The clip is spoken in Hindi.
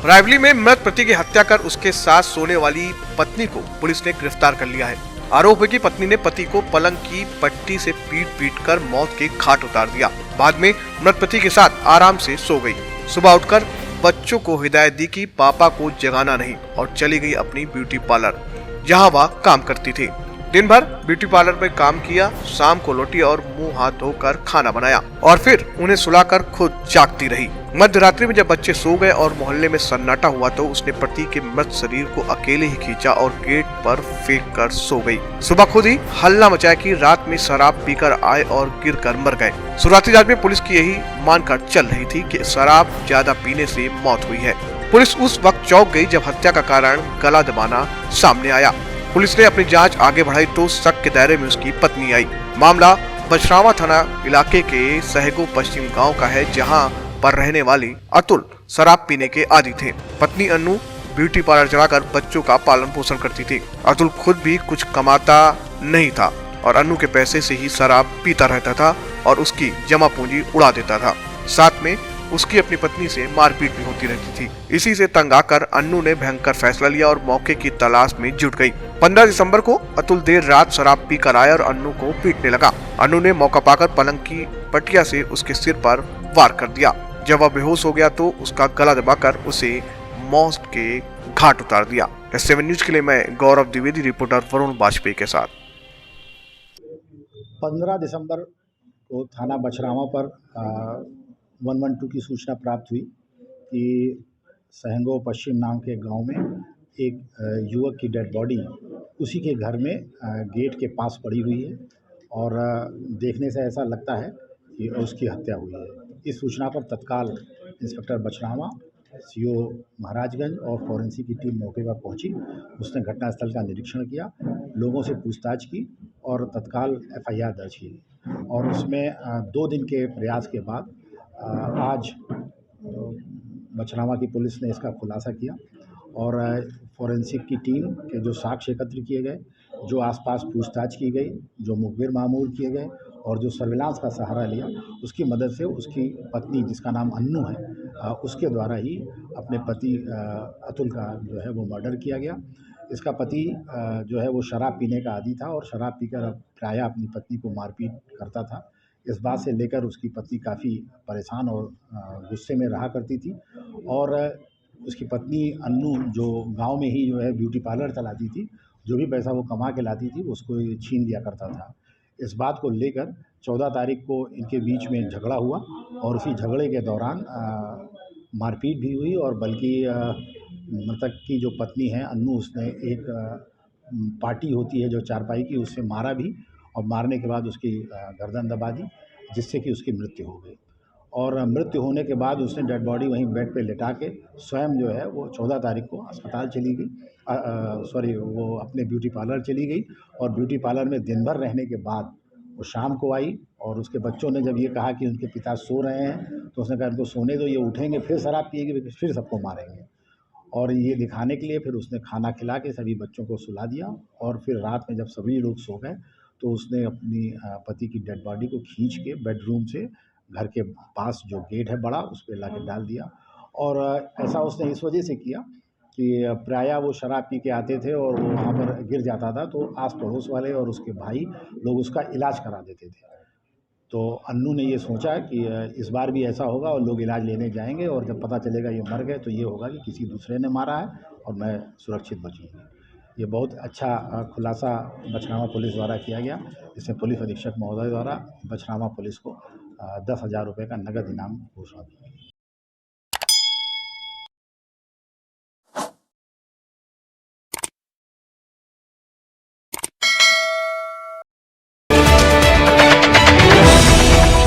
रायबली में मृत पति की हत्या कर उसके साथ सोने वाली पत्नी को पुलिस ने गिरफ्तार कर लिया है। आरोप है कि पत्नी ने पति को पलंग की पट्टी से पीट कर मौत के घाट उतार दिया। बाद में मृत पति के साथ आराम से सो गई। सुबह उठकर बच्चों को हिदायत दी कि पापा को जगाना नहीं और चली गई अपनी ब्यूटी पार्लर, जहां वह काम करती थी। दिन भर ब्यूटी पार्लर में काम किया, शाम को लौटी और मुंह हाथ धोकर खाना बनाया और फिर उन्हें सुलाकर खुद जागती रही। मध्य रात्रि में जब बच्चे सो गए और मोहल्ले में सन्नाटा हुआ तो उसने पति के मृत शरीर को अकेले ही खींचा और गेट पर फेंक कर सो गई। सुबह खुद ही हल्ला मचाया कि रात में शराब पीकर आए और गिर कर मर गए। शुरुआती जांच में पुलिस की यही मानकर चल रही थी कि शराब ज्यादा पीने से मौत हुई है। पुलिस उस वक्त चौंक गई जब हत्या का कारण गला दबाना सामने आया। पुलिस ने अपनी जांच आगे बढ़ाई तो शक के दायरे में उसकी पत्नी आई। मामला बछरावा थाना इलाके के सहगो पश्चिम गांव का है, जहां पर रहने वाली अतुल शराब पीने के आदी थे। पत्नी अन्नू ब्यूटी पार्लर चलाकर बच्चों का पालन पोषण करती थी। अतुल खुद भी कुछ कमाता नहीं था और अन्नू के पैसे से ही शराब पीता रहता था और उसकी जमा पूंजी उड़ा देता था। साथ में उसकी अपनी पत्नी से मारपीट भी होती रहती थी। इसी से तंग आकर अन्नू ने भयंकर फैसला लिया और मौके की तलाश में जुट गई। 15 दिसंबर को अतुल देर रात शराब पीकर आया और अन्नू को पीटने लगा। अन्नू ने मौका पाकर पलंग की पटिया से उसके सिर पर वार कर दिया। जब वह बेहोश हो गया तो उसका गला दबाकर उसे मौत के घाट उतार दिया। S7 न्यूज के लिए मैं गौरव द्विवेदी, रिपोर्टर वरुण वाजपेयी के साथ। 15 दिसंबर को थाना बछरावा पर 112 की सूचना प्राप्त हुई कि सहंगो पश्चिम नाम के गांव में एक युवक की डेड बॉडी उसी के घर में गेट के पास पड़ी हुई है और देखने से ऐसा लगता है कि उसकी हत्या हुई है। इस सूचना पर तत्काल इंस्पेक्टर बछरावा, CO महाराजगंज और फॉरेंसिक की टीम मौके पर पहुंची। उसने घटनास्थल का निरीक्षण किया, लोगों से पूछताछ की और तत्काल FIR दर्ज की और उसमें 2 दिन के प्रयास के बाद आज बछरावा की पुलिस ने इसका खुलासा किया और फॉरेंसिक की टीम के जो साक्ष्य एकत्र किए गए, जो आसपास पूछताछ की गई, जो मुखबिर मामूल किए गए और जो सर्विलांस का सहारा लिया, उसकी मदद से उसकी पत्नी, जिसका नाम अन्नू है, उसके द्वारा ही अपने पति अतुल का जो है वो मर्डर किया गया। इसका पति जो है वो शराब पीने का आदी था और शराब पीकर प्रायः अपनी पत्नी को मारपीट करता था। इस बात से लेकर उसकी पत्नी काफ़ी परेशान और गुस्से में रहा करती थी और उसकी पत्नी अन्नू जो गांव में ही जो है ब्यूटी पार्लर चलाती थी, जो भी पैसा वो कमा के लाती थी उसको छीन लिया करता था। इस बात को लेकर 14 तारीख को इनके बीच में झगड़ा हुआ और उसी झगड़े के दौरान मारपीट भी हुई और बल्कि मृतक की जो पत्नी है अन्नू, उसने एक पार्टी होती है जो चारपाई की, उससे मारा भी और मारने के बाद उसकी गर्दन दबा दी, जिससे कि उसकी मृत्यु हो गई। और मृत्यु होने के बाद उसने डेड बॉडी वहीं बेड पे लिटा के स्वयं जो है वो 14 तारीख को अस्पताल चली गई, वो अपने ब्यूटी पार्लर चली गई और ब्यूटी पार्लर में दिन भर रहने के बाद वो शाम को आई और उसके बच्चों ने जब ये कहा कि उनके पिता सो रहे हैं तो उसने कहा इनको सोने दो, ये उठेंगे फिर शराब पिएंगे फिर सबको मारेंगे। और ये दिखाने के लिए फिर उसने खाना खिला के सभी बच्चों को सुला दिया और फिर रात में जब सभी लोग सो गए तो उसने अपनी पति की डेड बॉडी को खींच के बेडरूम से घर के पास जो गेट है बड़ा, उस पे लाके डाल दिया। और ऐसा उसने इस वजह से किया कि प्रायः वो शराब पी के आते थे और वो वहाँ पर गिर जाता था तो आस पड़ोस वाले और उसके भाई लोग उसका इलाज करा देते थे। तो अन्नू ने ये सोचा कि इस बार भी ऐसा होगा और लोग इलाज लेने जाएंगे और जब पता चलेगा ये मर गए तो ये होगा कि किसी दूसरे ने मारा है और मैं सुरक्षित बचूँगी। ये बहुत अच्छा खुलासा बछरावा पुलिस द्वारा किया गया, जिसमें पुलिस अधीक्षक महोदय द्वारा बछरावा पुलिस को 10,000 रुपये का नगद इनाम घोषणा की गई।